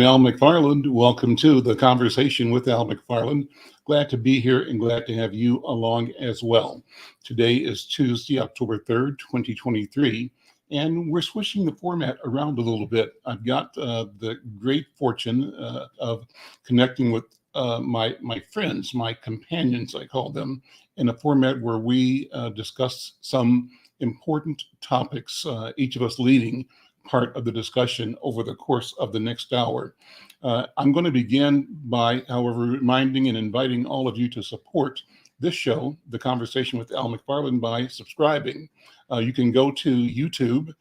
I'm Al McFarlane. Welcome to the Conversation with Al McFarlane. Glad to be here and glad to have you along as well. Today is Tuesday, October 3rd, 2023, and we're switching the format around a little bit. I've got the great fortune of connecting with my friends, my companions, I call them, in a format where we discuss some important topics, each of us leading part of the discussion over the course of the next hour. I'm going to begin by, however, reminding and inviting all of you to support this show, The Conversation with Al McFarlane, by subscribing. You can go to YouTube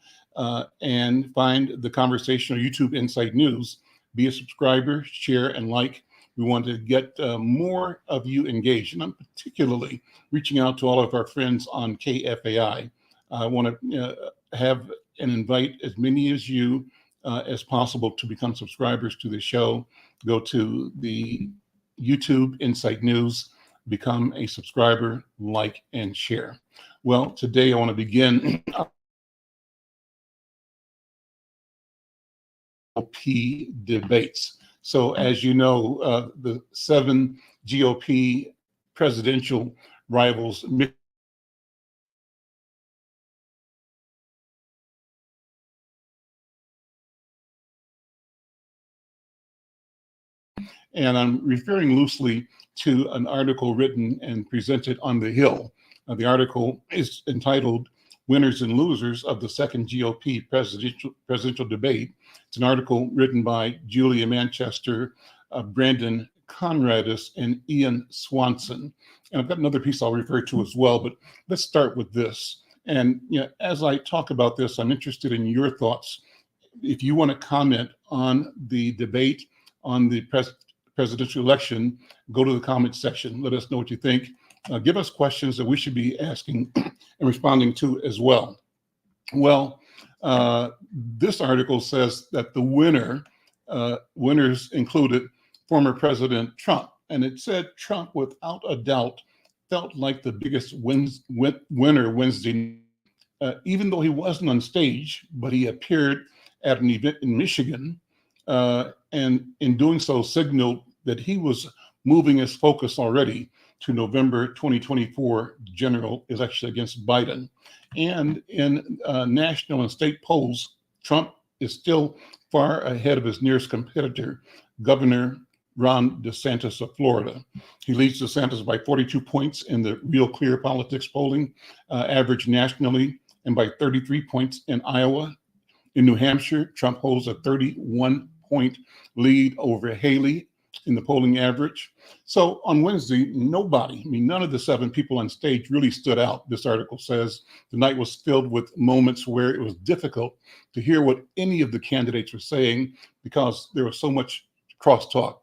and find The Conversation or YouTube Insight News. Be a subscriber, share, and like. We want to get more of you engaged, and I'm particularly reaching out to all of our friends on KFAI. I want to have and invite as many as you as possible to become subscribers to the show. Go to the YouTube Insight News, become a subscriber, like, and share. Well, today I want to begin GOP debates. So as you know, the 7 GOP presidential rivals and I'm referring loosely to an article written and presented on The Hill. The article is entitled Winners and Losers of the Second GOP Presidential Debate. It's an article written by Julia Manchester, Brandon Conradis, and Ian Swanson. And I've got another piece I'll refer to as well, but let's start with this. And as I talk about this, I'm interested in your thoughts. If you want to comment on the debate, on the presidential election, go to the comment section. Let us know what you think. Give us questions that we should be asking and responding to as well. Well, this article says that the winners included former President Trump, and it said Trump, without a doubt, felt like the biggest winner Wednesday, even though he wasn't on stage, but he appeared at an event in Michigan, and in doing so signaled that he was moving his focus already to November 2024 general election against Biden. And in national and state polls, Trump is still far ahead of his nearest competitor, Governor Ron DeSantis of Florida. He leads DeSantis by 42 points in the Real Clear Politics polling, average nationally, and by 33 points in Iowa. In New Hampshire, Trump holds a 31-point lead over Haley in the polling average. So on Wednesday, none of the 7 people on stage really stood out, this article says. The night was filled with moments where it was difficult to hear what any of the candidates were saying because there was so much crosstalk.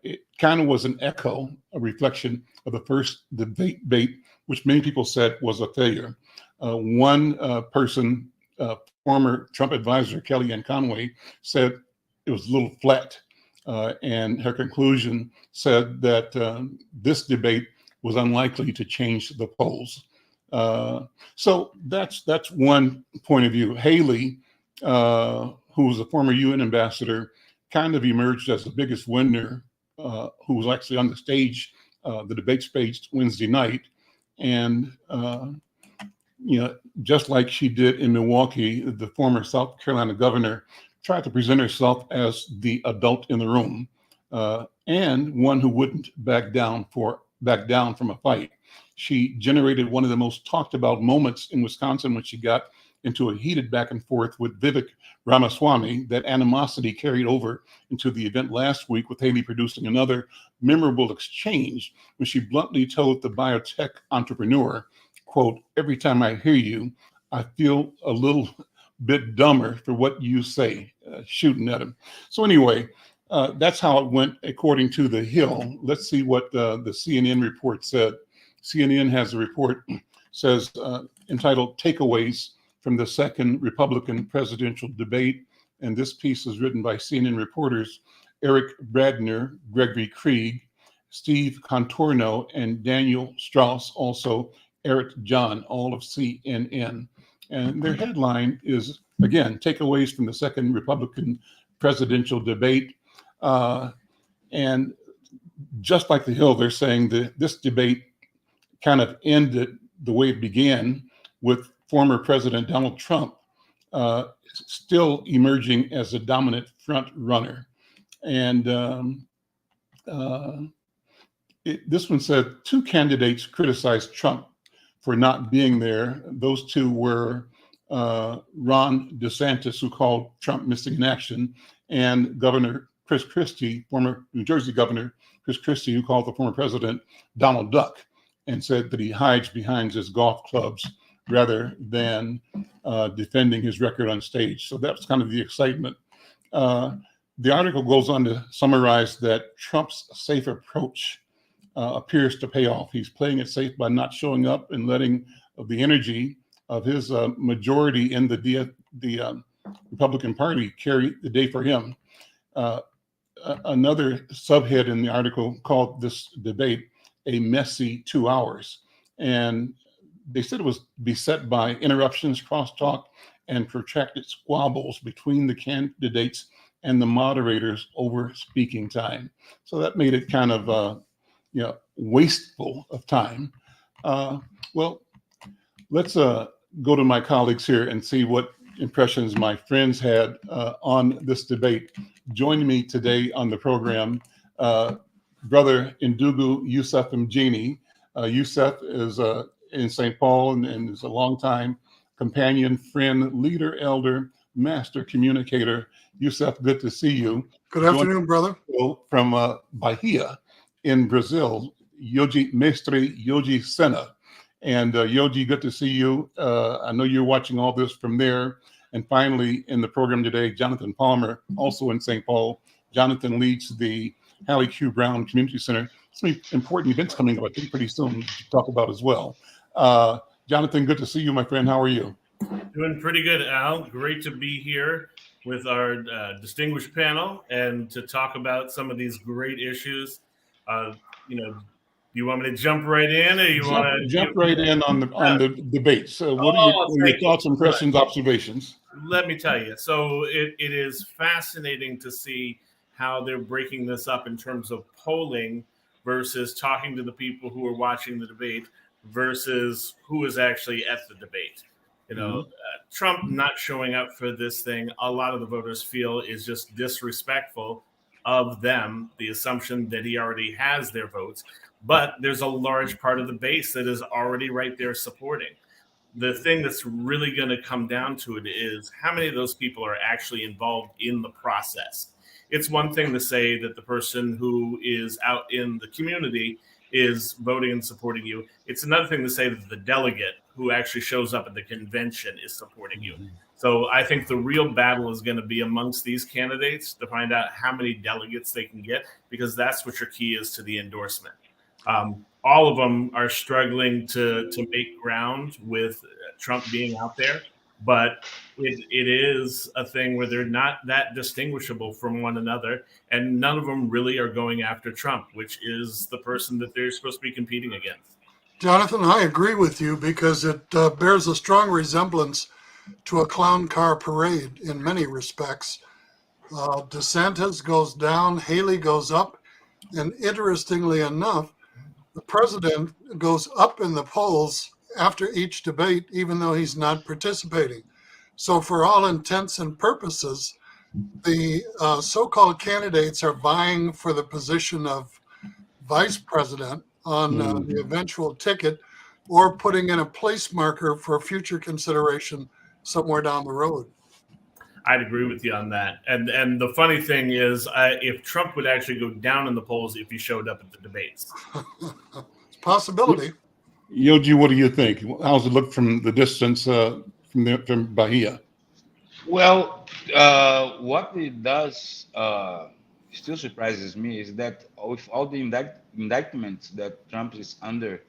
It kind of was an echo, a reflection of the first debate, which many people said was a failure. One person, former Trump advisor Kellyanne Conway, said it was a little flat. And her conclusion said that this debate was unlikely to change the polls. So that's one point of view. Haley, who was a former UN ambassador, kind of emerged as the biggest winner, who was actually on the stage, the debate stage Wednesday night. And just like she did in Milwaukee, the former South Carolina governor tried to present herself as the adult in the room, and one who wouldn't back down from a fight. She generated one of the most talked about moments in Wisconsin when she got into a heated back and forth with Vivek Ramaswamy. That animosity carried over into the event last week, with Haley producing another memorable exchange when she bluntly told the biotech entrepreneur, quote, "Every time I hear you, I feel a little bit dumber for what you say," shooting at him. So anyway, that's how it went according to The Hill. Let's see what the CNN report said. CNN has a report, says, entitled Takeaways from the Second Republican Presidential Debate. And this piece is written by CNN reporters Eric Bradner, Gregory Krieg, Steve Contorno, and Daniel Strauss, also Eric John, all of CNN. And their headline is, again, takeaways from the second Republican presidential debate. And just like the Hill, they're saying that this debate kind of ended the way it began, with former President Donald Trump still emerging as a dominant front runner. And this one said 2 candidates criticized Trump for not being there. Those 2 were Ron DeSantis, who called Trump missing in action, and Governor Chris Christie, former New Jersey Governor Chris Christie, who called the former president Donald Duck and said that he hides behind his golf clubs rather than defending his record on stage. So that's kind of the excitement. The article goes on to summarize that Trump's safe approach appears to pay off. He's playing it safe by not showing up and letting the energy of his majority in the Republican Party carry the day for him. Another subhead in the article called this debate a messy 2 hours. And they said it was beset by interruptions, crosstalk, and protracted squabbles between the candidates and the moderators over speaking time. So that made it kind of wasteful of time. Well, let's go to my colleagues here and see what impressions my friends had on this debate. Joining me today on the program, Brother Ndugu Yusuf Mjini. Yusuf is in St. Paul and is a longtime companion, friend, leader, elder, master communicator. Yusuf, good to see you. Good afternoon, brother. From Bahia in Brazil, Yogi Mestre Yogi Sena. And Yogi, good to see you. I know you're watching all this from there. And finally, in the program today, Jonathan Palmer, also in St. Paul. Jonathan leads the Hallie Q. Brown Community Center. Some important events coming up, I think, pretty soon to talk about as well. Jonathan, good to see you, my friend. How are you? Doing pretty good, Al. Great to be here with our distinguished panel and to talk about some of these great issues. Do you want me to jump right in, or you want to jump right in on the debate? So, what are your thoughts, impressions, observations? Let me tell you. So, it is fascinating to see how they're breaking this up in terms of polling versus talking to the people who are watching the debate versus who is actually at the debate. Trump not showing up for this thing, a lot of the voters feel is just disrespectful of them, the assumption that he already has their votes. But there's a large part of the base that is already right there supporting. The thing that's really going to come down to it is how many of those people are actually involved in the process. It's one thing to say that the person who is out in the community is voting and supporting you. It's another thing to say that the delegate who actually shows up at the convention is supporting you. So I think the real battle is going to be amongst these candidates to find out how many delegates they can get, because that's what your key is to the endorsement. All of them are struggling to make ground with Trump being out there, but it is a thing where they're not that distinguishable from one another, and none of them really are going after Trump, which is the person that they're supposed to be competing against. Jonathan, I agree with you because it bears a strong resemblance to a clown car parade in many respects. DeSantis goes down, Haley goes up, and interestingly enough, the president goes up in the polls after each debate, even though he's not participating. So for all intents and purposes, the so-called candidates are vying for the position of vice president on the eventual ticket, or putting in a place marker for future consideration somewhere down the road. I'd agree with you on that. And the funny thing is, if Trump would actually go down in the polls if he showed up at the debates. It's a possibility. Yogi, what do you think? How's it look from the distance from Bahia? Well, what it does still surprises me is that with all the indictments that Trump is under,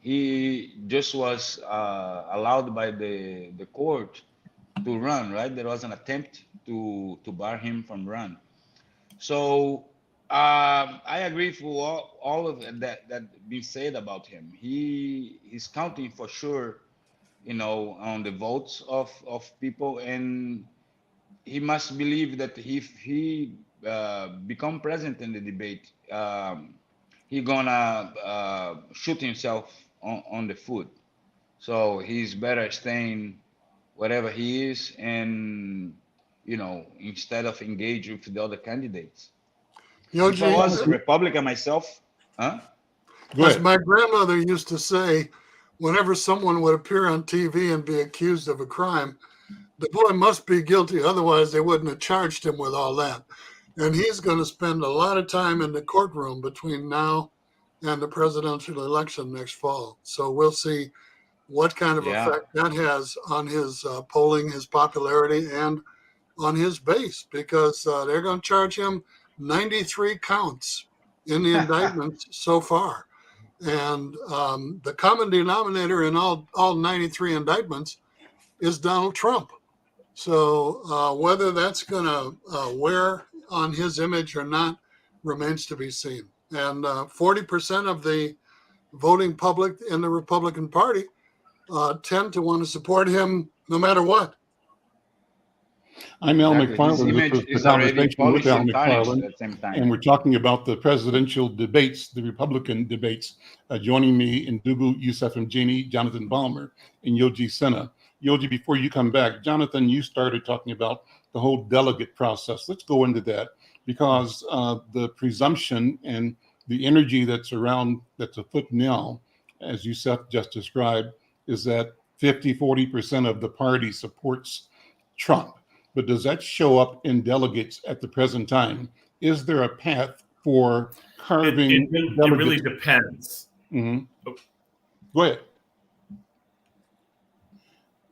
he just was allowed by the court to run, right? There was an attempt to bar him from run. So I agree for all of that being said about him. He is counting for sure, on the votes of people, and he must believe that if he become present in the debate, he gonna shoot himself on the foot. So he's better staying whatever he is, and instead of engage with the other candidates. If I Yogi, was a Republican myself, huh? Go as ahead. my grandmother used to say, whenever someone would appear on TV and be accused of a crime, the boy must be guilty, otherwise they wouldn't have charged him with all that. And he's going to spend a lot of time in the courtroom between now and the presidential election next fall. So we'll see what kind of Yeah. effect that has on his polling, his popularity, and on his base, because they're going to charge him 93 counts in the indictments so far. And the common denominator in all 93 indictments is Donald Trump. So whether that's going to wear on his image or not remains to be seen. And 40% of the voting public in the Republican Party tend to want to support him no matter what. I'm Al Exactly. His McFarlane. This image is the is already Conversation with polished Al and tarnished McFarlane. at the same time. And we're talking about the presidential debates, the Republican debates. Joining me in Dugu Youssef Mjini, Jonathan Balmer, and Yogi Senna. Yogi, before you come back, Jonathan, you started talking about the whole delegate process. Let's go into that, because the presumption and the energy that's afoot now, as Youssef just described, is that 40% of the party supports Trump. But does that show up in delegates at the present time? Is there a path for carving It delegates? really depends. Mhm. Go ahead.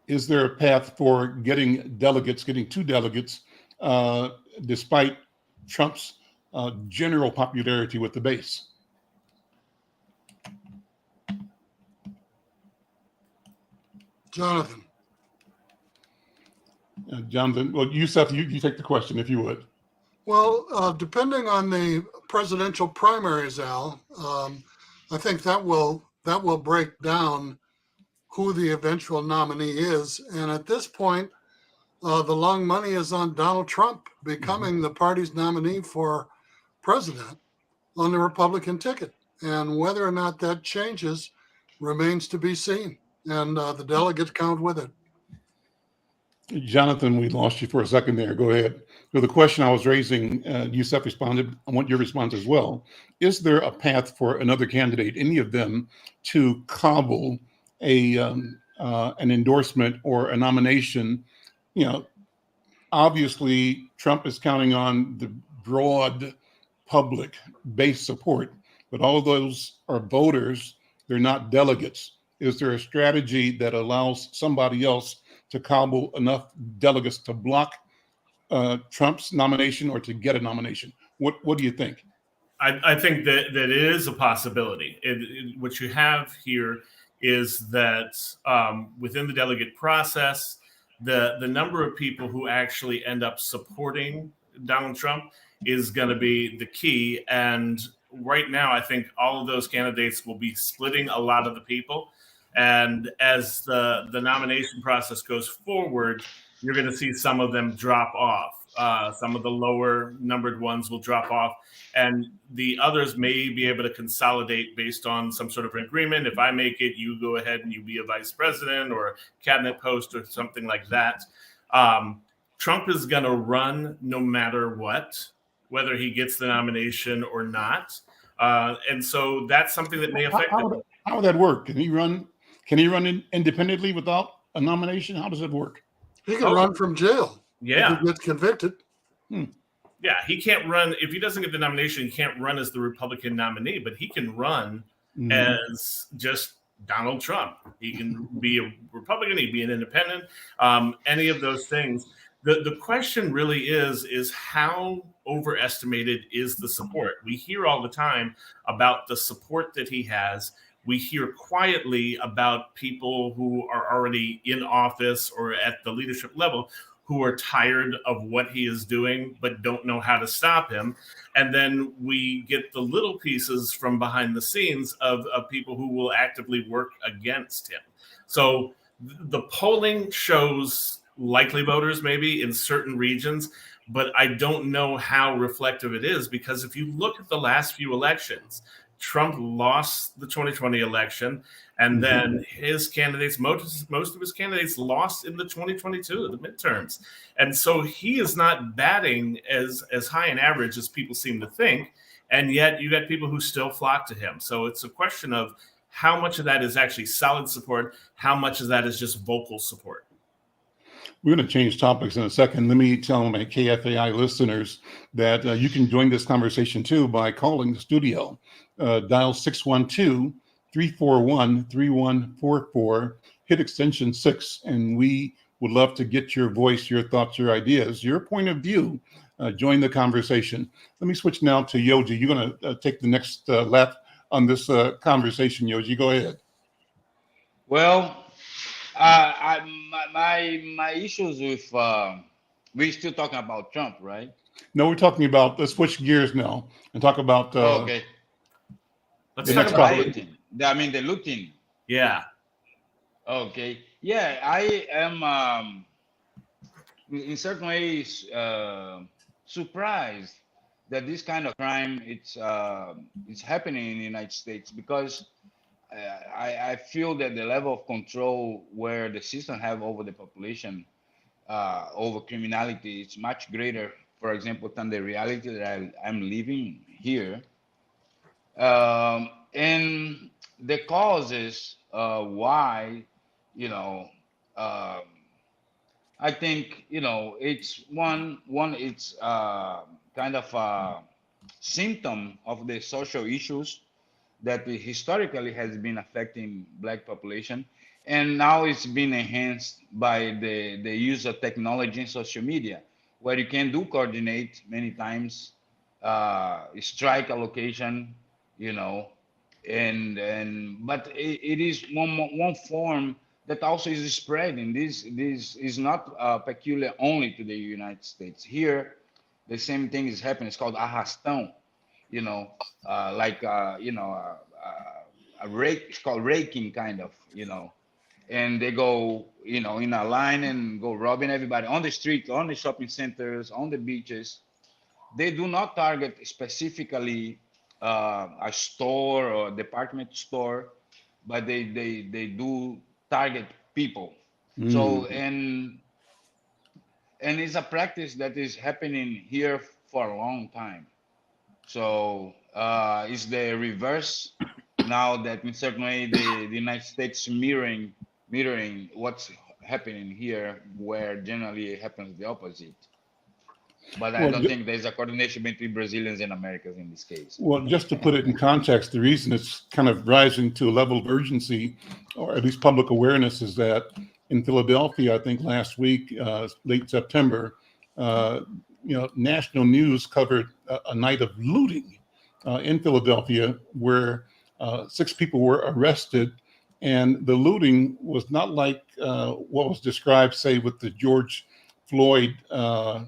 Is there a path for getting two delegates, despite Trump's general popularity with the base? Jonathan. Jonathan, well, Youssef, you take the question if you would. Well, depending on the presidential primaries, Al, I think that will break down who the eventual nominee is. And at this point, the long money is on Donald Trump becoming the party's nominee for president on the Republican ticket. And whether or not that changes remains to be seen. And the delegates count with it. Jonathan, we lost you for a second there. Go ahead. So the question I was raising, Youssef responded. I want your response as well. Is there a path for another candidate, any of them, to cobble an endorsement or a nomination? Obviously, Trump is counting on the broad public base support, but all of those are voters. They're not delegates. Is there a strategy that allows somebody else to cobble enough delegates to block Trump's nomination or to get a nomination? What do you think? I think that it is a possibility. What you have here is that within the delegate process, the number of people who actually end up supporting Donald Trump is going to be the key. And right now, I think all of those candidates will be splitting a lot of the people. And as the nomination process goes forward, you're going to see some of them drop off. Some of the lower numbered ones will drop off, and the others may be able to consolidate based on some sort of agreement. If I make it, you go ahead and you be a vice president or a cabinet post or something like that. Trump is going to run no matter what, whether he gets the nomination or not. And so that's something that may affect him. How would that work? Can he run independently without a nomination? How does it work? He can run from jail. Yeah. If he gets convicted. Yeah, he can't run. If he doesn't get the nomination, he can't run as the Republican nominee, but he can run as just Donald Trump. He can be a Republican, he'd be an independent, any of those things. The question really is how overestimated is the support? We hear all the time about the support that he has. We hear quietly about people who are already in office or at the leadership level who are tired of what he is doing, but don't know how to stop him. And then we get the little pieces from behind the scenes of people who will actively work against him. So the polling shows likely voters maybe in certain regions, but I don't know how reflective it is, because if you look at the last few elections, Trump lost the 2020 election, and then his candidates, most of his candidates lost in the 2022, the midterms. And so he is not batting as high an average as people seem to think. And yet you got people who still flock to him. So it's a question of how much of that is actually solid support, how much of that is just vocal support. We're going to change topics in a second. Let me tell my KFAI listeners that you can join this conversation too by calling the studio. Dial 612-341-3144, hit extension 6, and we would love to get your voice, your thoughts, your ideas, your point of view. Join the conversation. Let me switch now to Yoji. You're going to take the next lap on this conversation, Yoji. Go ahead. Well, my issues with we're still talking about Trump, right? No, we're talking about, let's switch gears now and talk about Okay. Let's the talk next about topic. rioting. I mean, the looting. Yeah. Okay. Yeah, I am in certain ways surprised that this kind of crime it's happening in the United States, because I feel that the level of control where the system have over the population, over criminality, is much greater, for example, than the reality that I'm living here. And the causes why, you know, um, I think, it's one it's kind of a symptom of the social issues that historically has been affecting Black population, and now it's been enhanced by the use of technology and social media, where you can do coordinate many times, strike a location, you know, and but it is one form that also is spreading. This is not peculiar only to the United States. Here, the same thing is happening. It's called arrastão, you know, a rake. It's called raking, kind of, and they go, in a line and go robbing everybody on the street, on the shopping centers, on the beaches. They do not target specifically a store or a department store, but they do target people. So and it's a practice that is happening here for a long time. So it's the reverse now, that in certain way the United States mirroring what's happening here, where generally it happens the opposite. But I Well, don't think there's a coordination between Brazilians and Americans in this case. Well, just to put it in context, the reason it's kind of rising to a level of urgency, or at least public awareness, is that in Philadelphia, I think last week, late September, national news covered a night of looting in Philadelphia, where 6 people were arrested. And the looting was not like what was described, say, with the George Floyd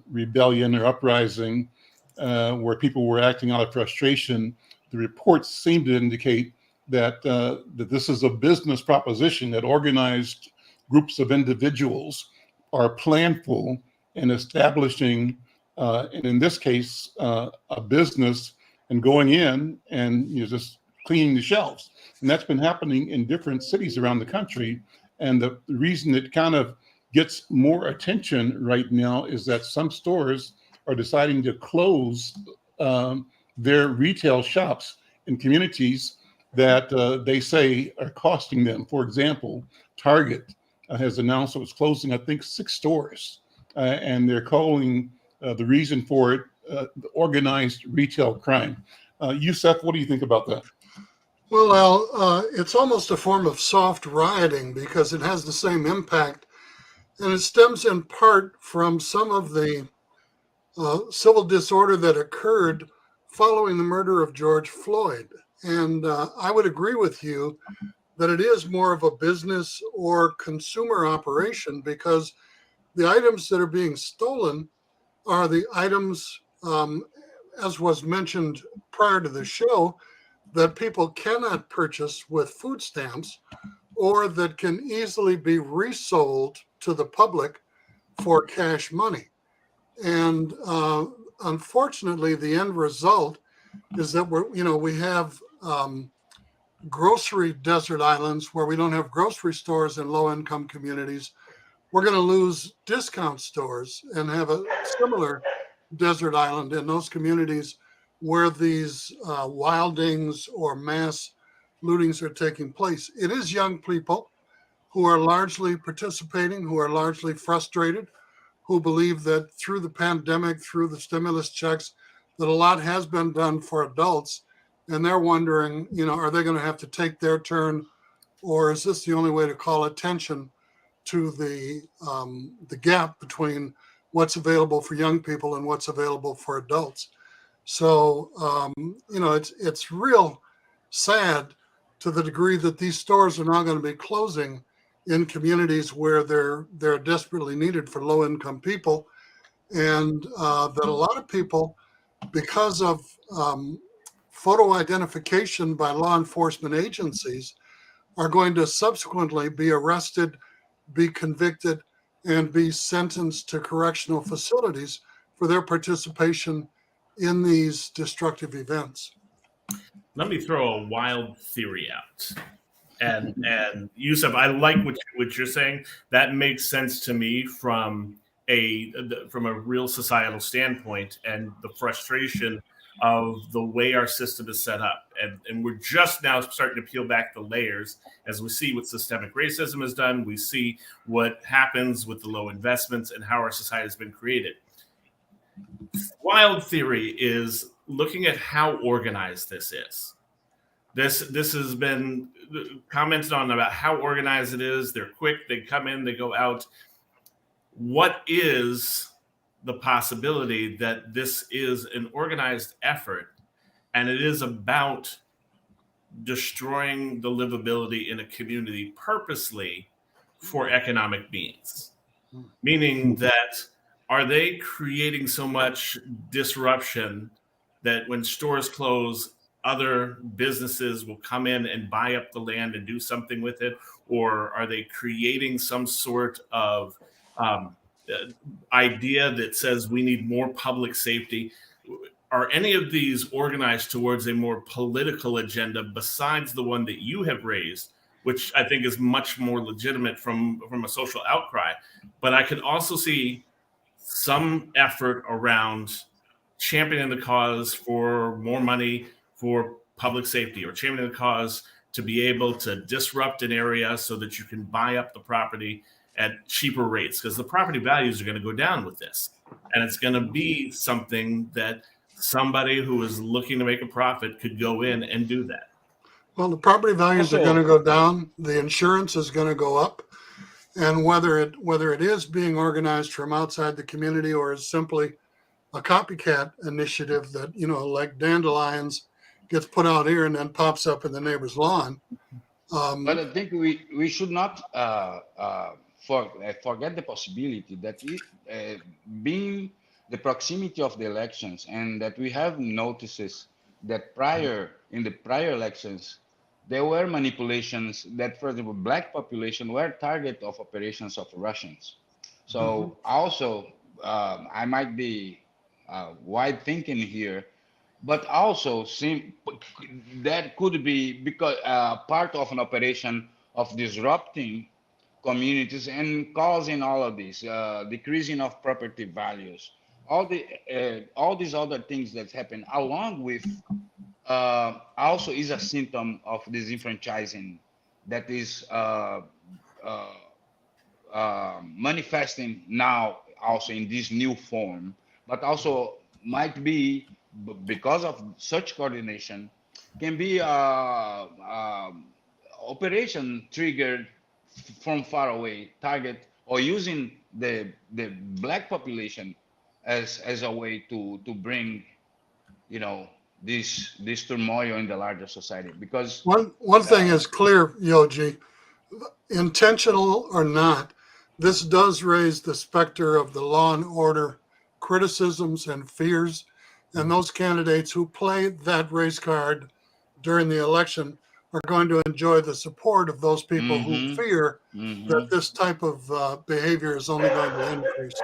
rebellion or uprising, where people were acting out of frustration. The reports seem to indicate that that this is a business proposition, that organized groups of individuals are planful in establishing, and in this case, a business, and going in and just cleaning the shelves. And that's been happening in different cities around the country. And the reason it kind of gets more attention right now is that some stores are deciding to close their retail shops in communities that they say are costing them. For example, Target has announced it was closing, I think, 6 stores, and they're calling the reason for it organized retail crime. Youssef, what do you think about that? Well, Al, it's almost a form of soft rioting because it has the same impact, and it stems in part from some of the civil disorder that occurred following the murder of George Floyd. And I would agree with you that it is more of a business or consumer operation, because the items that are being stolen are the items, as was mentioned prior to the show, that people cannot purchase with food stamps, or that can easily be resold to the public for cash money. And unfortunately, the end result is that we have grocery desert islands where we don't have grocery stores in low-income communities. We're going to lose discount stores and have a similar desert island in those communities where these wildings or mass lootings are taking place. It is young people who are largely participating, who are largely frustrated, who believe that through the pandemic, through the stimulus checks, that a lot has been done for adults. And they're wondering, are they going to have to take their turn, or is this the only way to call attention to the gap between what's available for young people and what's available for adults? So, it's real sad to the degree that these stores are now going to be closing in communities where they're desperately needed for low-income people, and that a lot of people, because of photo identification by law enforcement agencies, are going to subsequently be arrested, be convicted, and be sentenced to correctional facilities for their participation in these destructive events. Let me throw a wild theory out. And Yusuf, I like what you're saying. That makes sense to me from a real societal standpoint, and the frustration of the way our system is set up. And we're just now starting to peel back the layers as we see what systemic racism has done. We see what happens with the low investments and how our society has been created. Wild theory is looking at how organized this is. This has been commented on about how organized it is. They're quick, they come in, they go out. What is the possibility that this is an organized effort and it is about destroying the livability in a community purposely for economic means? Meaning that, are they creating so much disruption that when stores close, other businesses will come in and buy up the land and do something with it? Or are they creating some sort of idea that says we need more public safety? Are any of these organized towards a more political agenda besides the one that you have raised, which I think is much more legitimate from a social outcry? But I could also see some effort around championing the cause for more money for public safety, or championing the cause to be able to disrupt an area so that you can buy up the property at cheaper rates, because the property values are going to go down with this. And it's going to be something that somebody who is looking to make a profit could go in and do that. Well, the property values are going to go down. The insurance is going to go up. And whether it is being organized from outside the community or is simply a copycat initiative that, like dandelions, gets put out here and then pops up in the neighbor's lawn. But I think we should not forget the possibility that being the proximity of the elections, and that we have notices that in the prior elections, there were manipulations that, for example, Black population were target of operations of Russians. So also, I might be wide thinking here, but also that could be because part of an operation of disrupting communities and causing all of this, decreasing of property values, all these other things that happen, along with also is a symptom of disenfranchising that is manifesting now also in this new form, but also might be, because of such coordination, can be operation triggered from far away, target, or using the Black population as a way to bring, this turmoil in the larger society. Because one thing is clear, Yoji, intentional or not, this does raise the specter of the law and order criticisms and fears. And those candidates who play that race card during the election are going to enjoy the support of those people who fear that this type of behavior is only going to increase.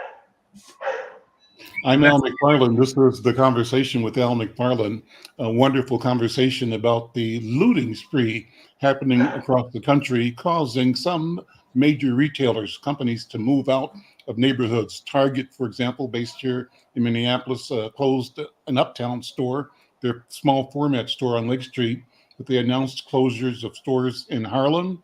I'm Al McFarlane. This is the Conversation with Al McFarlane, a wonderful conversation about the looting spree happening across the country, causing some major retailers, companies to move out of neighborhoods. Target, for example, based here in Minneapolis, closed an Uptown store, their small format store on Lake Street, but they announced closures of stores in Harlem,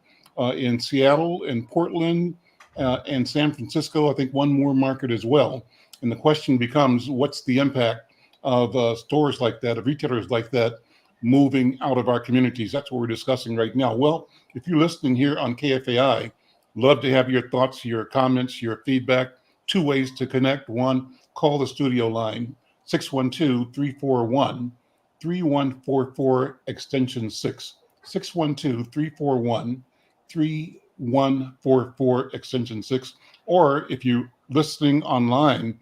in Seattle, in Portland, and San Francisco. I think one more market as well. And the question becomes, what's the impact of stores like that, of retailers like that, moving out of our communities? That's what we're discussing right now. Well, if you're listening here on KFAI, love to have your thoughts, your comments, your feedback. Two ways to connect. One, call the studio line, 612-341-3144, extension 6. 612-341-3144, extension 6. Or if you're listening online,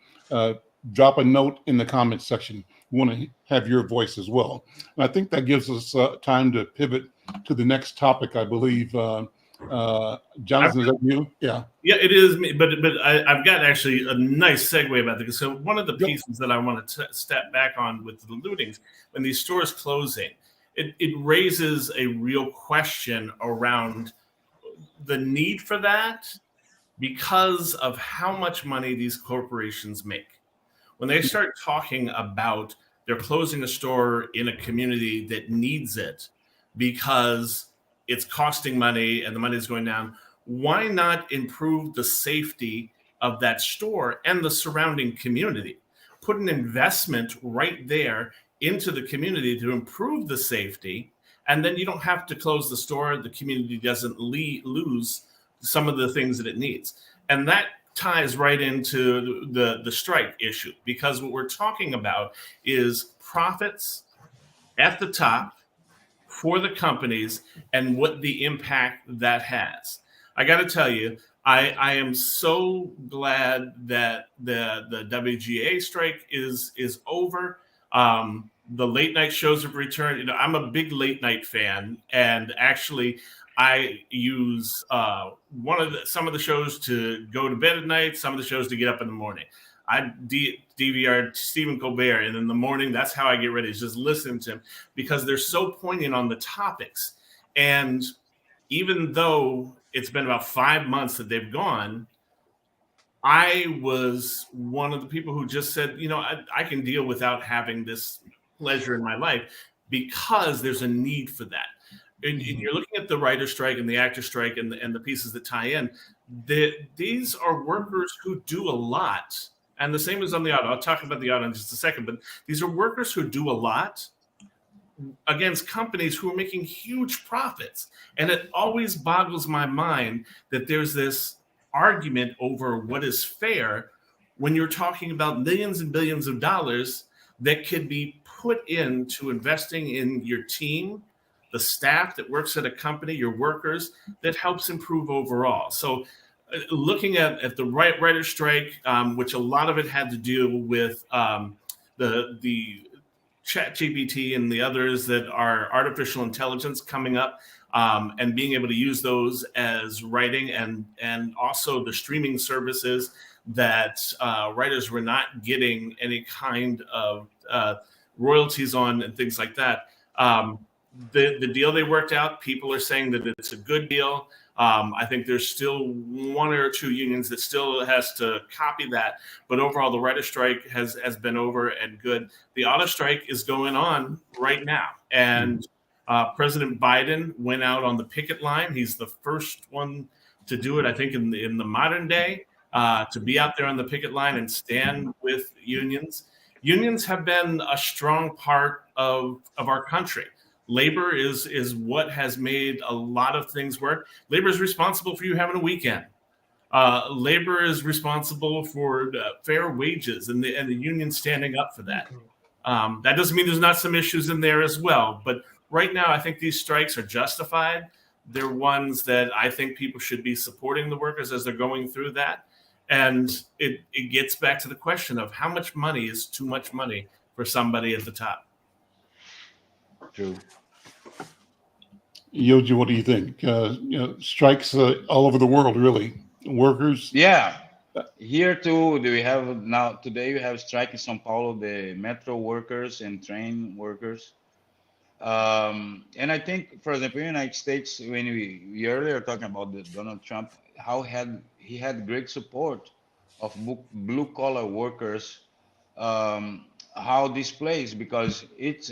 drop a note in the comments section. We want to have your voice as well. And I think that gives us time to pivot to the next topic, I believe. Jonathan, is that you? Yeah. Yeah, it is me. But I've got actually a nice segue about this. So one of the pieces that I want to step back on with the lootings, when these stores closing, it raises a real question around the need for that because of how much money these corporations make. When they start talking about they're closing a store in a community that needs it because it's costing money and the money is going down, why not improve the safety of that store and the surrounding community? Put an investment right there into the community to improve the safety, and then you don't have to close the store. The community doesn't lose some of the things that it needs. And that ties right into the strike issue, because what we're talking about is profits at the top for the companies and what the impact that has. I got to tell you, I am so glad that the WGA strike is over. The late night shows have returned. You know, I'm a big late night fan, and actually, I use some of the shows to go to bed at night, some of the shows to get up in the morning. I DVR Stephen Colbert, and in the morning, that's how I get ready, is just listening to him, because they're so poignant on the topics. And even though it's been about 5 months that they've gone, I was one of the people who just said, you know, I can deal without having this pleasure in my life, because there's a need for that. And you're looking at the writer strike and the actor strike and the pieces that tie in. These are workers who do a lot. And the same is on the auto. I'll talk about the auto in just a second. But these are workers who do a lot against companies who are making huge profits. And it always boggles my mind that there's this argument over what is fair when you're talking about millions and billions of dollars that could be put into investing in your team, the staff that works at a company, your workers, that helps improve overall. So looking at the writer strike, which a lot of it had to do with the ChatGPT and the others that are artificial intelligence coming up, and being able to use those as writing, and also the streaming services that writers were not getting any kind of royalties on and things like that. The deal they worked out, people are saying that it's a good deal. I think there's still one or two unions that still has to copy that. But overall, the writer strike has been over and good. The auto strike is going on right now. And President Biden went out on the picket line. He's the first one to do it, I think, in the modern day, to be out there on the picket line and stand with unions. Unions have been a strong part of our country. Labor is what has made a lot of things work. Labor is responsible for you having a weekend. Labor is responsible for fair wages, and the union standing up for that. That doesn't mean there's not some issues in there as well. But right now, I think these strikes are justified. They're ones that I think people should be supporting the workers as they're going through that. And it gets back to the question of how much money is too much money for somebody at the top. True. Yoji, what do you think? Strikes all over the world, really. Workers. Yeah, Here too, do we have now today we have strike in São Paulo, the metro workers and train workers. And I think, for example, in the United States, when we earlier talking about the Donald Trump, how he had great support of blue collar workers, how this plays, because it's,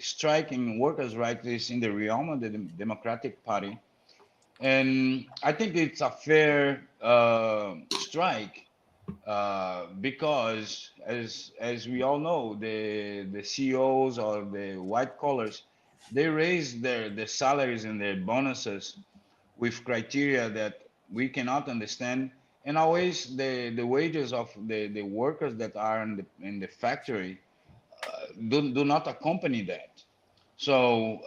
striking workers' rights is in the realm of the Democratic Party. And I think it's a fair strike because as we all know, the CEOs or the white collars, they raise their salaries and their bonuses with criteria that we cannot understand, and always the wages of the workers that are in the factory do not accompany that. So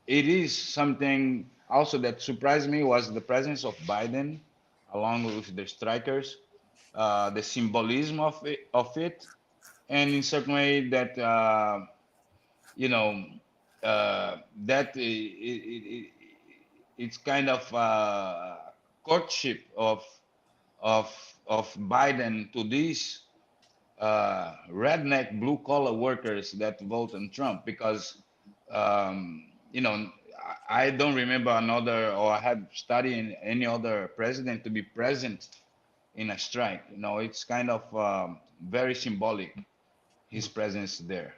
it is something also that surprised me was the presence of Biden along with the strikers, the symbolism of it, and in certain way that you know that it's kind of courtship of of Biden to these redneck blue collar workers that vote on Trump, because you know I don't remember another, or I have studied any other president to be present in a strike. It's kind of very symbolic, his presence there.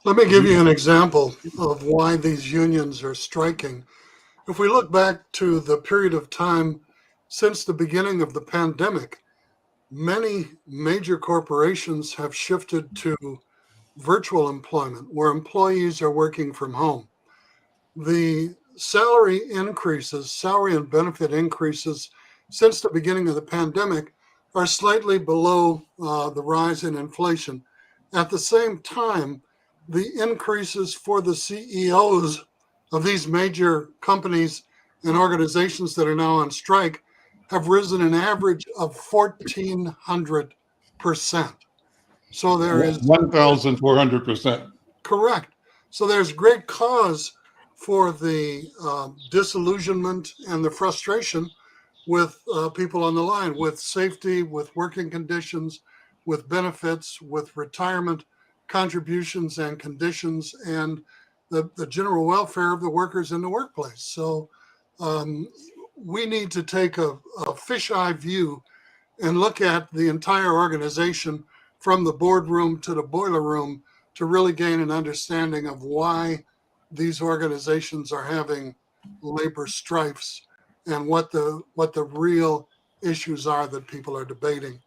Let me give you an example of why these unions are striking. If we look back to the period of time since the beginning of the pandemic, many major corporations have shifted to virtual employment where employees are working from home. The salary and benefit increases since the beginning of the pandemic are slightly below the rise in inflation. At the same time, the increases for the CEOs of these major companies and organizations that are now on strike have risen an average of 1,400%. So there is 1,400%. correct. So there's great cause for the disillusionment and the frustration with people on the line, with safety, with working conditions, with benefits, with retirement contributions and conditions, and the general welfare of the workers in the workplace. So we need to take a fisheye view and look at the entire organization from the boardroom to the boiler room to really gain an understanding of why these organizations are having labor strifes and what the real issues are that people are debating.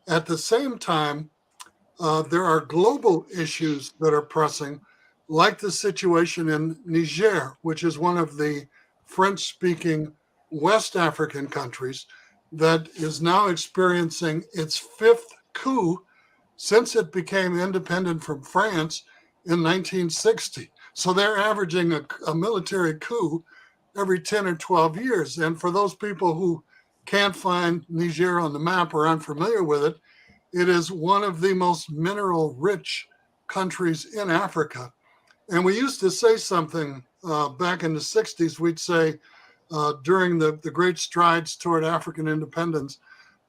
At the same time, there are global issues that are pressing, like the situation in Niger, which is one of the French-speaking West African countries that is now experiencing its fifth coup since it became independent from France in 1960. So they're averaging a military coup every 10 or 12 years. And for those people who can't find Niger on the map or unfamiliar with it, it is one of the most mineral-rich countries in Africa. And we used to say something back in the 60s, we'd say during the great strides toward African independence,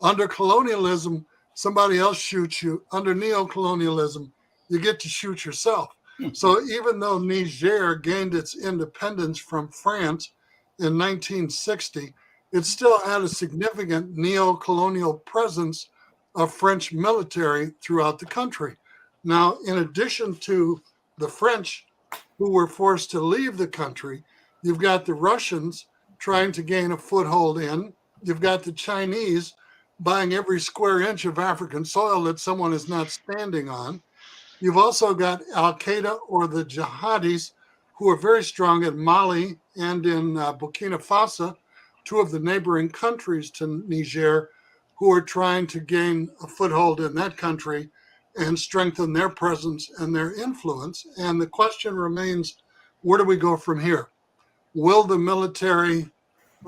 under colonialism, somebody else shoots you. Under neocolonialism, you get to shoot yourself. So even though Niger gained its independence from France in 1960, it still had a significant neo-colonial presence of French military throughout the country. Now, in addition to the French who were forced to leave the country, you've got the Russians trying to gain a foothold in. You've got the Chinese buying every square inch of African soil that someone is not standing on. You've also got Al-Qaeda or the jihadis who are very strong in Mali and in Burkina Faso, two of the neighboring countries to Niger, who are trying to gain a foothold in that country and strengthen their presence and their influence. And the question remains, where do we go from here? Will the military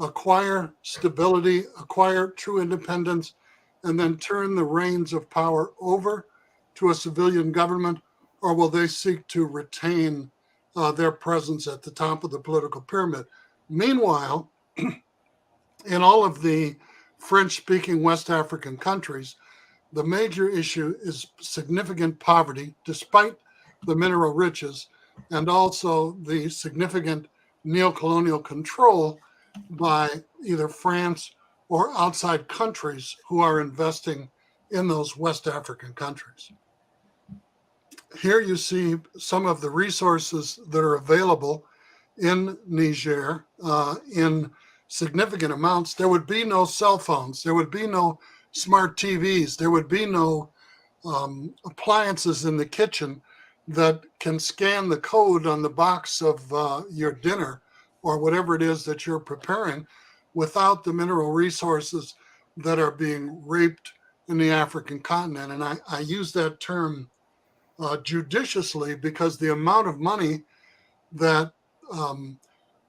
acquire stability, acquire true independence, and then turn the reins of power over to a civilian government, or will they seek to retain their presence at the top of the political pyramid? Meanwhile, in all of the French-speaking West African countries, the major issue is significant poverty, despite the mineral riches, and also the significant neocolonial control by either France or outside countries who are investing in those West African countries. Here you see some of the resources that are available in Niger in significant amounts. There would be no cell phones, there would be no smart TVs, there would be no appliances in the kitchen that can scan the code on the box of your dinner or whatever it is that you're preparing without the mineral resources that are being raped in the African continent. And I use that term judiciously, because the amount of money that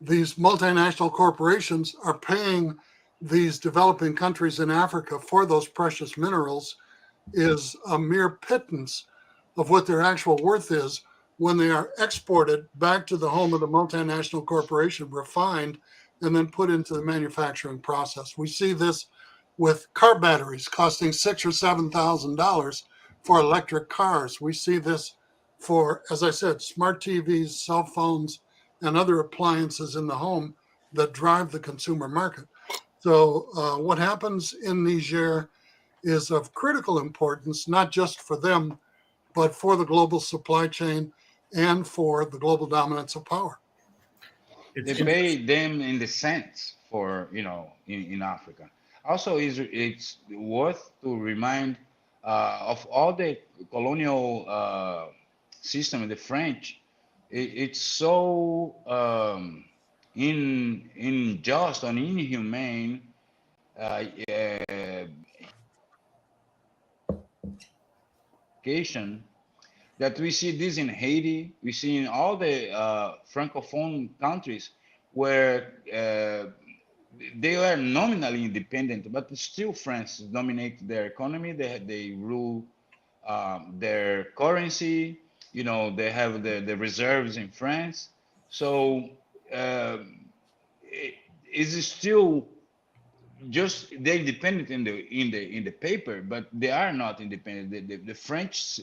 these multinational corporations are paying these developing countries in Africa for those precious minerals is a mere pittance of what their actual worth is when they are exported back to the home of the multinational corporation, refined, and then put into the manufacturing process. We see this with car batteries costing $6,000 or $7,000 for electric cars. We see this for, as I said, smart TVs, cell phones, and other appliances in the home that drive the consumer market. So what happens in Niger is of critical importance, not just for them, but for the global supply chain and for the global dominance of power. They pay them in the cents for, in Africa. Also, it's worth to remind of all the colonial system, the French. It's so unjust and inhumane that we see this in Haiti, we see in all the Francophone countries where they are nominally independent, but still France dominates their economy. They rule their currency. They have the reserves in France. So it's still just they're independent in the paper, but they are not independent. The French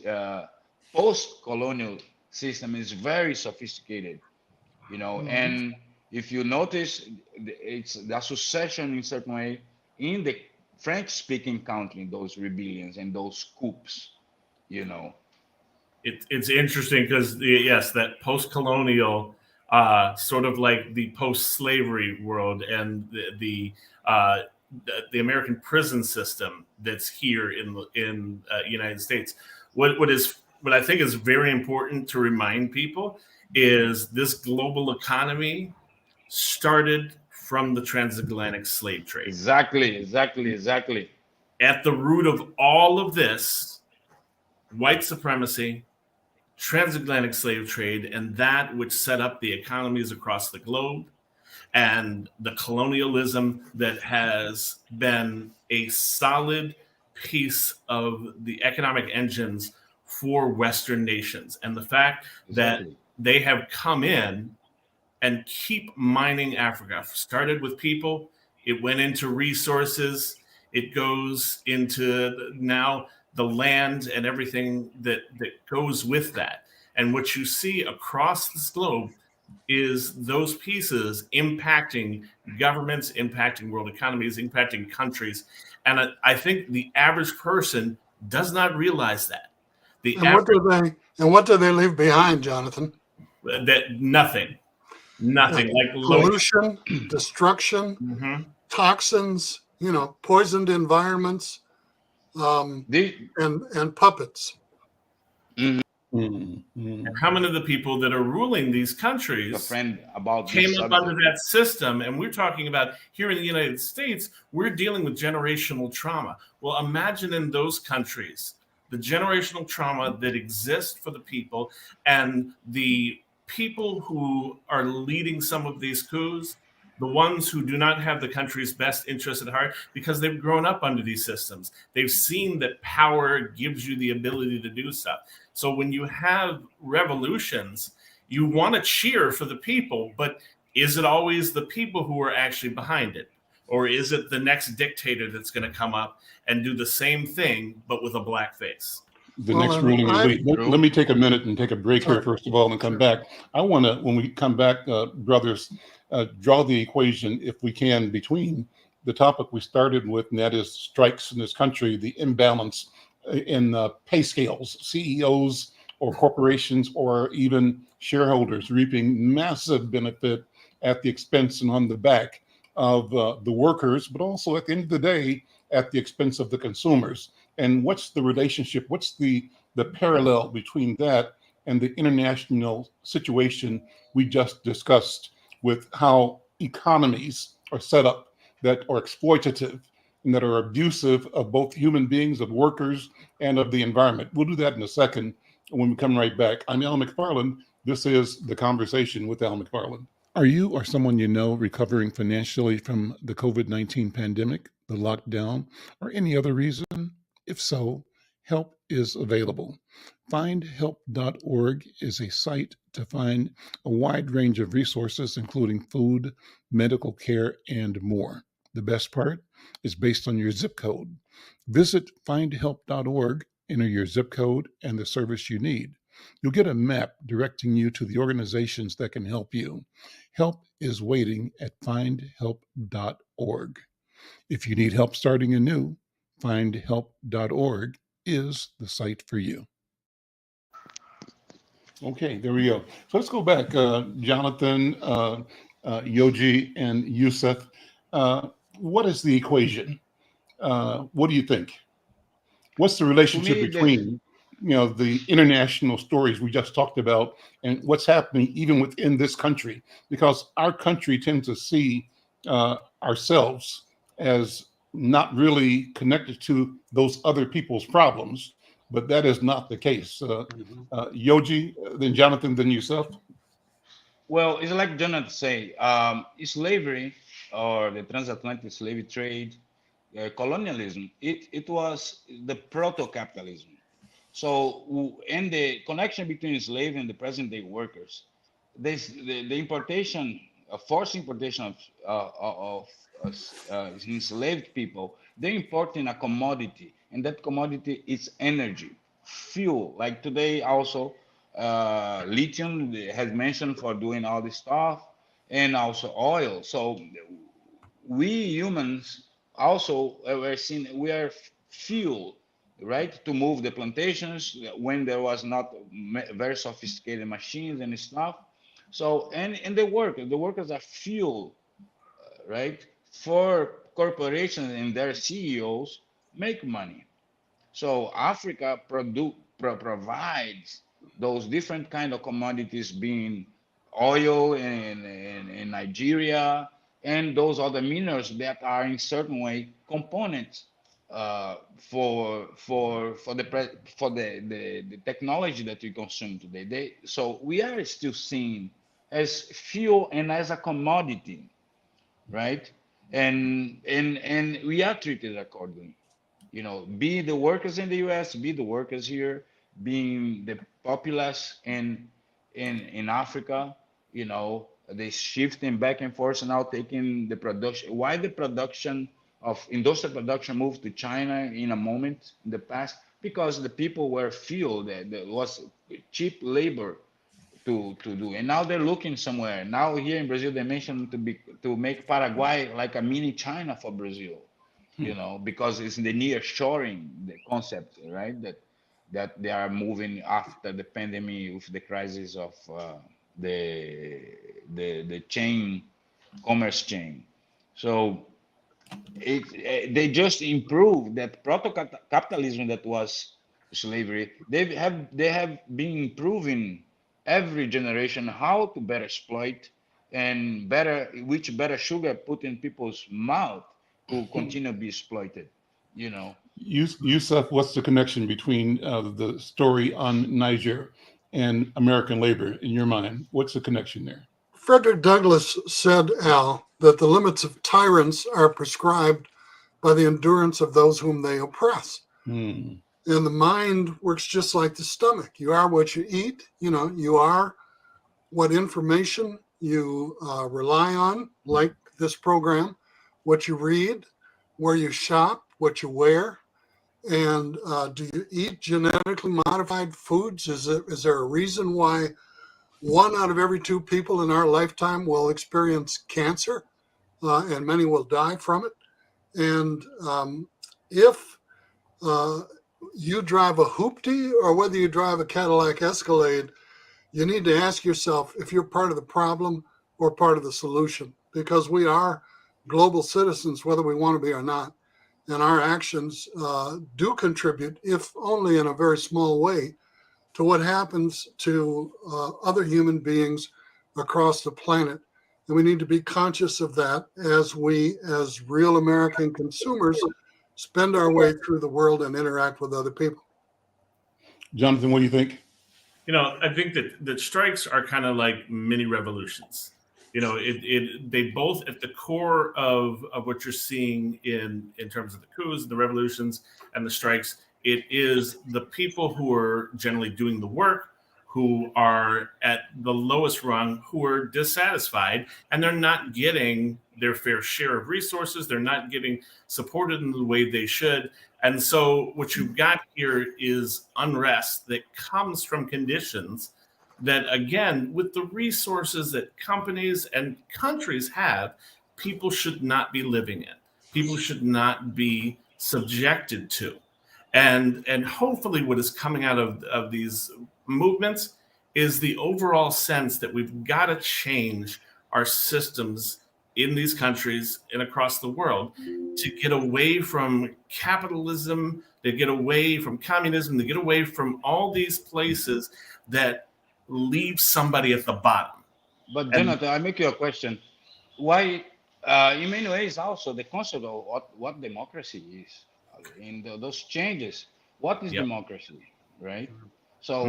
post-colonial system is very sophisticated, and if you notice, it's the succession in certain way in the French-speaking country, those rebellions and those coups, It's interesting because yes, that post-colonial, sort of like the post-slavery world and the American prison system that's here in the United States. What I think is very important to remind people is this global economy started from the transatlantic slave trade. Exactly. At the root of all of this, white supremacy, transatlantic slave trade, and that which set up the economies across the globe, and the colonialism that has been a solid piece of the economic engines for Western nations. And the fact that they have come in and keep mining Africa. Started with people, it went into resources, it goes into now the land and everything that goes with that. And what you see across this globe is those pieces impacting governments, impacting world economies, impacting countries. And I think the average person does not realize that. What do they leave behind, Jonathan? That nothing, like pollution, destruction, toxins, poisoned environments, and puppets. And how many of the people that are ruling these countries came up under that system? And we're talking about here in the United States, we're dealing with generational trauma. Well, imagine in those countries, the generational trauma that exists for the people, and the people who are leading some of these coups, the ones who do not have the country's best interest at heart, because they've grown up under these systems. They've seen that power gives you the ability to do stuff. So when you have revolutions, you want to cheer for the people, but is it always the people who are actually behind it? Or is it the next dictator that's going to come up and do the same thing, but with a black face? The Well, next and ruling elite. Let me take a minute and take a break here, Sure. first of all, and come back. I want to, when we come back, brothers, draw the equation, if we can, between the topic we started with, and that is strikes in this country, the imbalance in pay scales, CEOs or corporations or even shareholders reaping massive benefit at the expense and on the back of the workers, but also at the end of the day, at the expense of the consumers. And what's the relationship? What's the parallel between that and the international situation we just discussed with how economies are set up that are exploitative and that are abusive of both human beings, of workers, and of the environment? We'll do that in a second when we come right back. I'm Al McFarlane. This is The Conversation with Al McFarlane. Are you or someone you know recovering financially from the COVID-19 pandemic, the lockdown, or any other reason? If so, help is available. Findhelp.org is a site to find a wide range of resources, including food, medical care, and more. The best part is based on your zip code. Visit findhelp.org, enter your zip code and the service you need. You'll get a map directing you to the organizations that can help you. Help is waiting at findhelp.org. If you need help starting anew, findhelp.org is the site for you. Okay, there we go. So let's go back, Jonathan, Yogi, and Yusuf. What is the equation? What do you think? What's the relationship between the international stories we just talked about and what's happening even within this country? Because our country tends to see ourselves as not really connected to those other people's problems, but that is not the case. Yogi, then Jonathan, then yourself. Well, it's like Jonathan say, slavery or the transatlantic slave trade, colonialism, it was the proto-capitalism. So, and the connection between slave and the present-day workers, the importation, forced importation of enslaved people, they're importing a commodity, and that commodity is energy, fuel. Like today, also, lithium has mentioned for doing all this stuff, and also oil. So we humans also we are fuel, right, to move the plantations when there was not very sophisticated machines and stuff. So and the workers are fuel, right, for corporations and their CEOs make money. So Africa provides those different kind of commodities, being oil in Nigeria, and those other minerals that are in certain way components for the technology that we consume today. So we are still seen as fuel and as a commodity, right? And we are treated accordingly. Be the workers in the U.S., be the workers here, being the populace in Africa, they shifting back and forth now, taking the production. Why the production of industrial production moved to China in a moment in the past? Because the people were fueled. There was cheap labor to do, and now they're looking somewhere. Now here in Brazil, they mentioned to make Paraguay like a mini China for Brazil. Because it's in the near shoring, the concept, right? That they are moving after the pandemic with the crisis of the commerce chain. So they just improved that proto-capitalism that was slavery. They have been improving every generation how to better exploit and which better sugar put in people's mouth to continue to be exploited. Yusuf, what's the connection between the story on Niger and American labor in your mind? What's the connection there? Frederick Douglass said, Al, that the limits of tyrants are prescribed by the endurance of those whom they oppress. And the mind works just like the stomach. You are what you eat. You are what information you rely on, like this program, what you read, where you shop, what you wear, and do you eat genetically modified foods? Is there a reason why 1 out of every 2 people in our lifetime will experience cancer, and many will die from it? And if you drive a Hoopty or whether you drive a Cadillac Escalade, you need to ask yourself if you're part of the problem or part of the solution, because we are global citizens, whether we want to be or not. And our actions do contribute, if only in a very small way, to what happens to other human beings across the planet. And we need to be conscious of that as we, as real American consumers, spend our way through the world and interact with other people. Jonathan, what do you think? I think that strikes are kind of like mini revolutions. They both at the core of what you're seeing in terms of the coups, the revolutions, and the strikes. It is the people who are generally doing the work, who are at the lowest rung, who are dissatisfied, and they're not getting their fair share of resources. They're not getting supported in the way they should. And so what you've got here is unrest that comes from conditions that, again, with the resources that companies and countries have, people should not be living in. People should not be subjected to. And hopefully what is coming out of these movements is the overall sense that we've got to change our systems in these countries and across the world to get away from capitalism, to get away from communism, to get away from all these places that leave somebody at the bottom. But Jonathan, I make you a question. Why, in many ways, also the concept of what democracy is, in those changes. What is democracy, right? So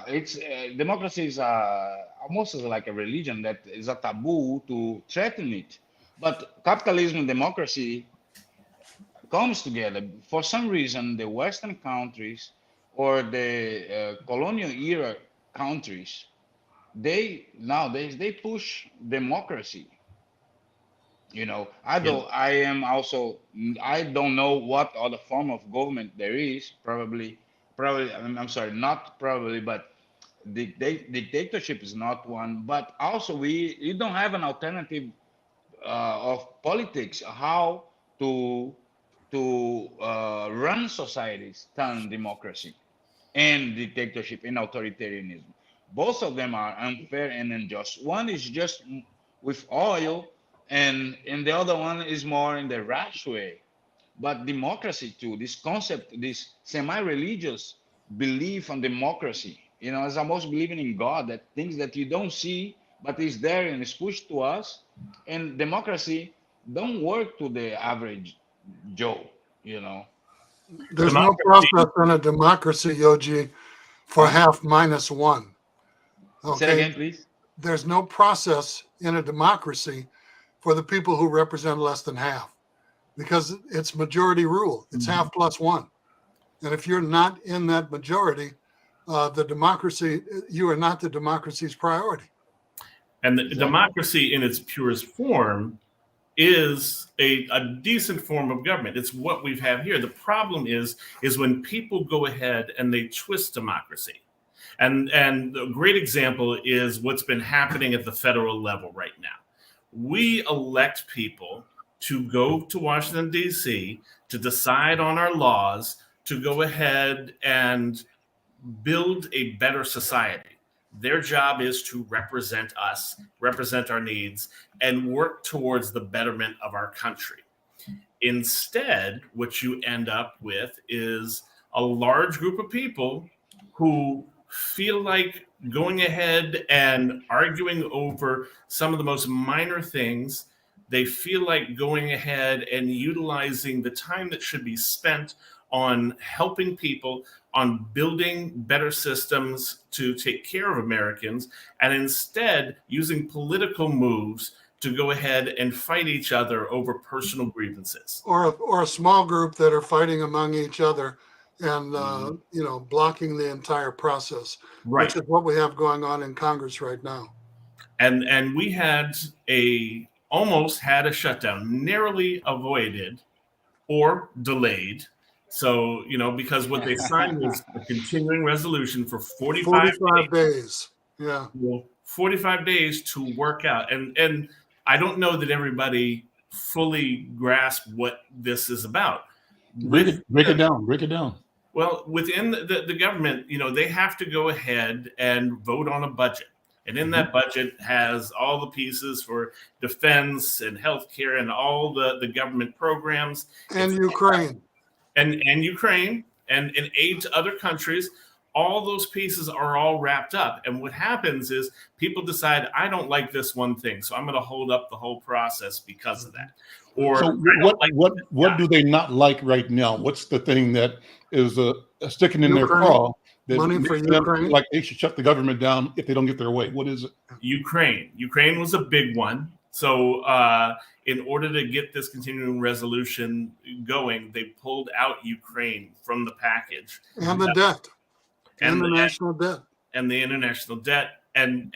it's democracy is almost like a religion that is a taboo to threaten it. But capitalism and democracy comes together. For some reason, the Western countries or the colonial era countries, they nowadays they push democracy. I don't know what other form of government there is. Probably, I'm sorry, not probably, but dictatorship is not one. But also, you don't have an alternative of politics, how to run societies, turn democracy and dictatorship and authoritarianism. Both of them are unfair and unjust. One is just with oil, and the other one is more in the rash way. But democracy too, this concept, this semi-religious belief on democracy, as almost believing in God, that things that you don't see, but is there and is pushed to us. And democracy don't work to the average Joe, There's no process in a democracy, Yogi, for half minus one. Okay? Say again, please. There's no process in a democracy for the people who represent less than half, because it's majority rule. It's half plus one. And if you're not in that majority, the democracy, you are not the democracy's priority. And the democracy in its purest form is a decent form of government. It's what we've had here. The problem is when people go ahead and they twist democracy. And a great example is what's been happening at the federal level right now. We elect people to go to Washington, D.C., to decide on our laws, to go ahead and build a better society. Their job is to represent us, represent our needs, and work towards the betterment of our country. Instead, what you end up with is a large group of people who feel like going ahead and arguing over some of the most minor things. They feel like going ahead and utilizing the time that should be spent on helping people, on building better systems to take care of Americans, and instead using political moves to go ahead and fight each other over personal grievances. Or a small group that are fighting among each other and blocking the entire process, Right. Which is what we have going on in Congress right now. And we had a almost had a shutdown, narrowly avoided or delayed. So, because what they signed was a continuing resolution for 45 days. Yeah. 45 days to work out. And I don't know that everybody fully grasp what this is about. Break it down. Well, within the government, they have to go ahead and vote on a budget. And in that budget has all the pieces for defense and healthcare and all the government programs. And Ukraine. And Ukraine and aid to other countries. All those pieces are all wrapped up. And what happens is people decide, I don't like this one thing, so I'm going to hold up the whole process because of that. Or so what do they not like right now? What's the thing that is sticking in their craw? Money for Ukraine. Like they should shut the government down if they don't get their way. What is it? Ukraine was a big one. So in order to get this continuing resolution going, they pulled out Ukraine from the package. And the debt. And the national debt. And the international debt. And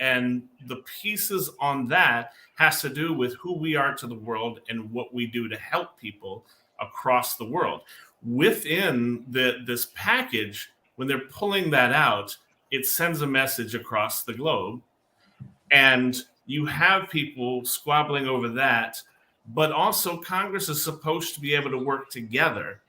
the pieces on that has to do with who we are to the world and what we do to help people across the world. Within this package, when they're pulling that out, it sends a message across the globe. And you have people squabbling over that, but also Congress is supposed to be able to work together.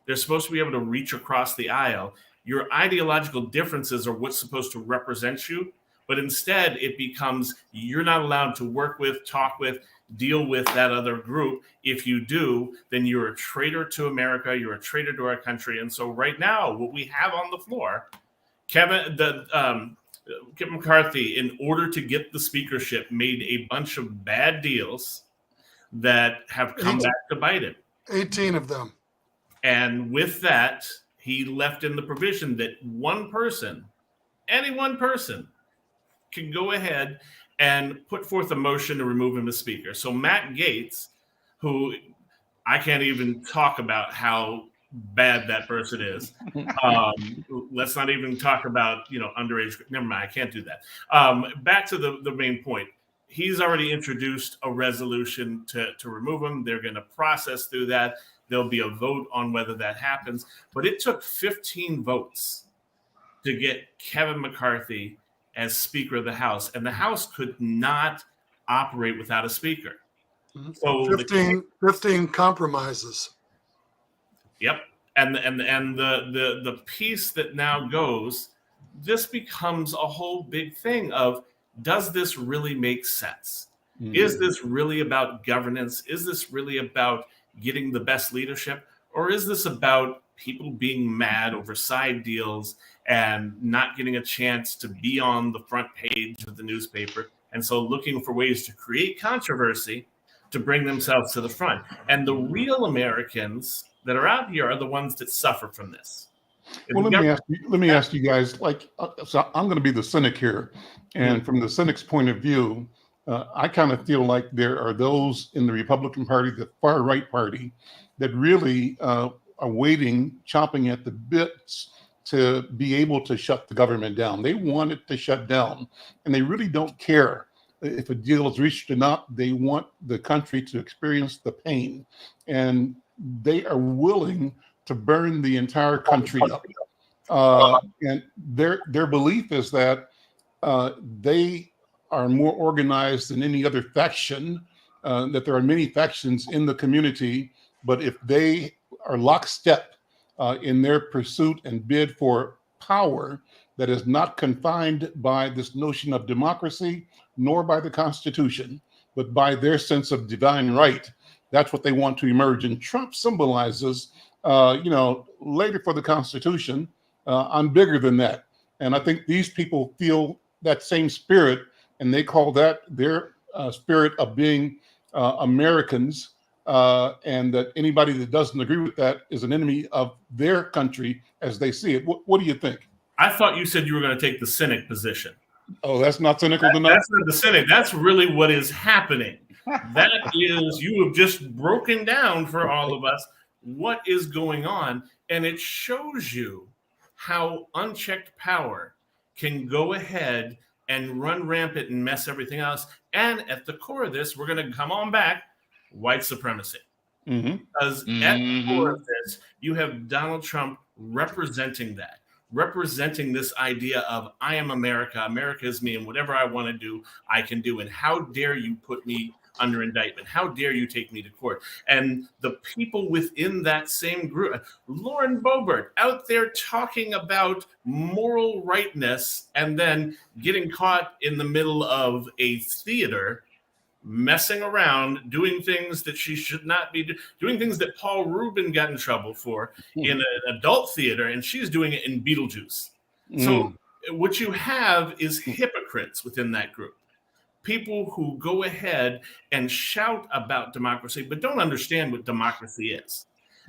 They're supposed to be able to reach across the aisle. Your ideological differences are what's supposed to represent you, but instead it becomes you're not allowed to work with, talk with, deal with that other group. If you do, then you're a traitor to America. You're a traitor to our country. And so right now, what we have on the floor, Kevin McCarthy, in order to get the speakership, made a bunch of bad deals that have come back to bite him. 18 of them. And with that, he left in the provision that one person, any one person, can go ahead and put forth a motion to remove him as speaker. So Matt Gaetz, who I can't even talk about how bad that person is. Let's not even talk about, underage. Never mind, I can't do that. Back to the main point. He's already introduced a resolution to remove him. They're going to process through that. There'll be a vote on whether that happens. But it took 15 votes to get Kevin McCarthy as Speaker of the House. And the House could not operate without a speaker. So 15 compromises. Yep. And the piece that now goes, this becomes a whole big thing of, does this really make sense? Mm-hmm. Is this really about governance? Is this really about getting the best leadership? Or is this about people being mad over side deals and not getting a chance to be on the front page of the newspaper? And so looking for ways to create controversy to bring themselves to the front. And the real Americans that are out here are the ones that suffer from this. Well, let me ask you guys, so I'm going to be the cynic here. And from the cynic's point of view, I kind of feel like there are those in the Republican Party, the far right party, that really are waiting, chomping at the bits to be able to shut the government down. They want it to shut down, and they really don't care if a deal is reached or not. They want the country to experience the pain, and they are willing to burn the entire country up. And their belief is that they are more organized than any other faction, that there are many factions in the community, but if they are lockstep in their pursuit and bid for power that is not confined by this notion of democracy, nor by the Constitution, but by their sense of divine right, that's what they want to emerge. And Trump symbolizes, later for the Constitution, I'm bigger than that. And I think these people feel that same spirit, and they call that their spirit of being Americans, and that anybody that doesn't agree with that is an enemy of their country as they see it. What do you think? I thought you said you were going to take the cynic position. Oh, that's not cynical enough? That's not the cynic. That's really what is happening. That is, you have just broken down for all of us what is going on, and it shows you how unchecked power can go ahead and run rampant and mess everything else. And at the core of this, we're going to come on back, white supremacy. Because at the core of this, you have Donald Trump representing that, representing this idea of I am America, America is me, and whatever I want to do, I can do. And how dare you put me under indictment? How dare you take me to court? And the people within that same group, Lauren Boebert out there talking about moral rightness and then getting caught in the middle of a theater, messing around, doing things that she should not be doing things that Paul Rubin got in trouble for in an adult theater, and she's doing it in Beetlejuice. So what you have is hypocrites within that group. People who go ahead and shout about democracy, but don't understand what democracy is.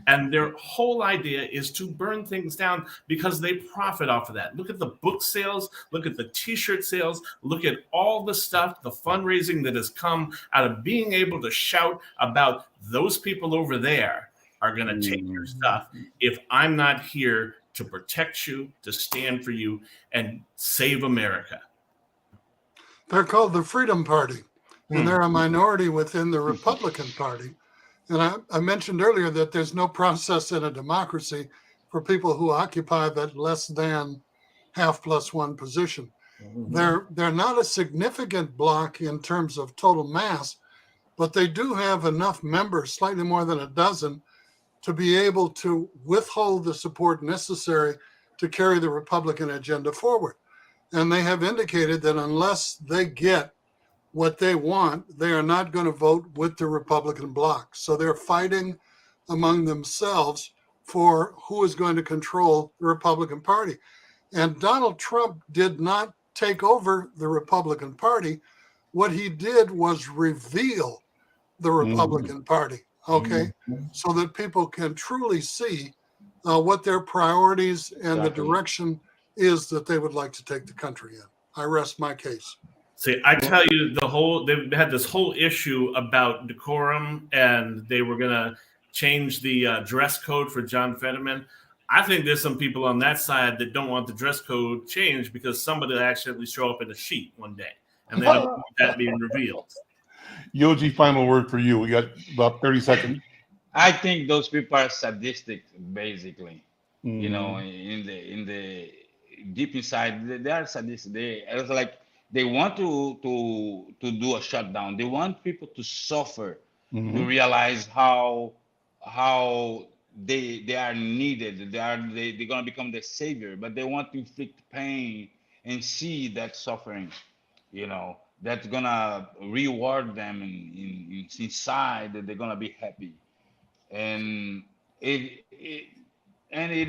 And their whole idea is to burn things down because they profit off of that. Look at the book sales, look at the t-shirt sales, look at all the stuff, the fundraising that has come out of being able to shout about those people over there are going to take your stuff if I'm not here to protect you, to stand for you, and save America. They're called the Freedom Party, and they're a minority within the Republican Party. And I mentioned earlier that there's no process in a democracy for people who occupy that less than half plus one position. They're not a significant bloc in terms of total mass, but they do have enough members, slightly more than a dozen, to be able to withhold the support necessary to carry the Republican agenda forward. And they have indicated that unless they get what they want, they are not going to vote with the Republican bloc. So they're fighting among themselves for who is going to control the Republican Party. And Donald Trump did not take over the Republican Party. What he did was reveal the Republican Party, okay, so that people can truly see what their priorities and the direction is that they would like to take the country in. I rest my case. See, I tell you, they've had this whole issue about decorum, and they were going to change the dress code for John Fetterman. I think there's some people on that side that don't want the dress code changed because somebody will accidentally show up in a sheet one day, and they don't want that being revealed. Yogi, final word for you. We got about 30 seconds. I think those people are sadistic, basically. You know, in the deep inside, they are sadistic. It's like they want to do a shutdown. They want people to suffer, to realize how they are needed. They're gonna become the savior, but they want to inflict pain and see that suffering. You know, that's gonna reward them inside. That they're gonna be happy, and it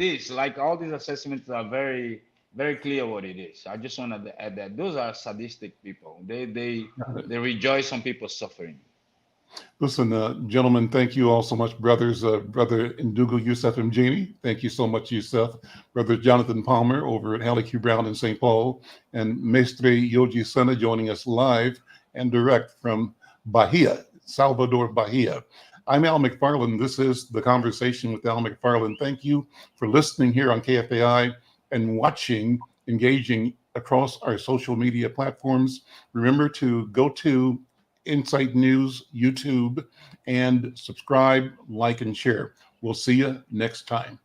is like all these assessments are very, very clear what it is. I just want to add that those are sadistic people. They rejoice on people's suffering. Listen, gentlemen, thank you all so much, brothers. Brother Ndugu Yusuf Mjini, thank you so much, Yusuf. Brother Jonathan Palmer over at Hallie Q. Brown in St. Paul, and Mestre Yogi Sena joining us live and direct from Bahia, Salvador, Bahia. I'm Al McFarlane. This is The Conversation with Al McFarlane. Thank you for listening here on KFAI and watching, engaging across our social media platforms. Remember to go to Insight News, YouTube, and subscribe, like, and share. We'll see you next time.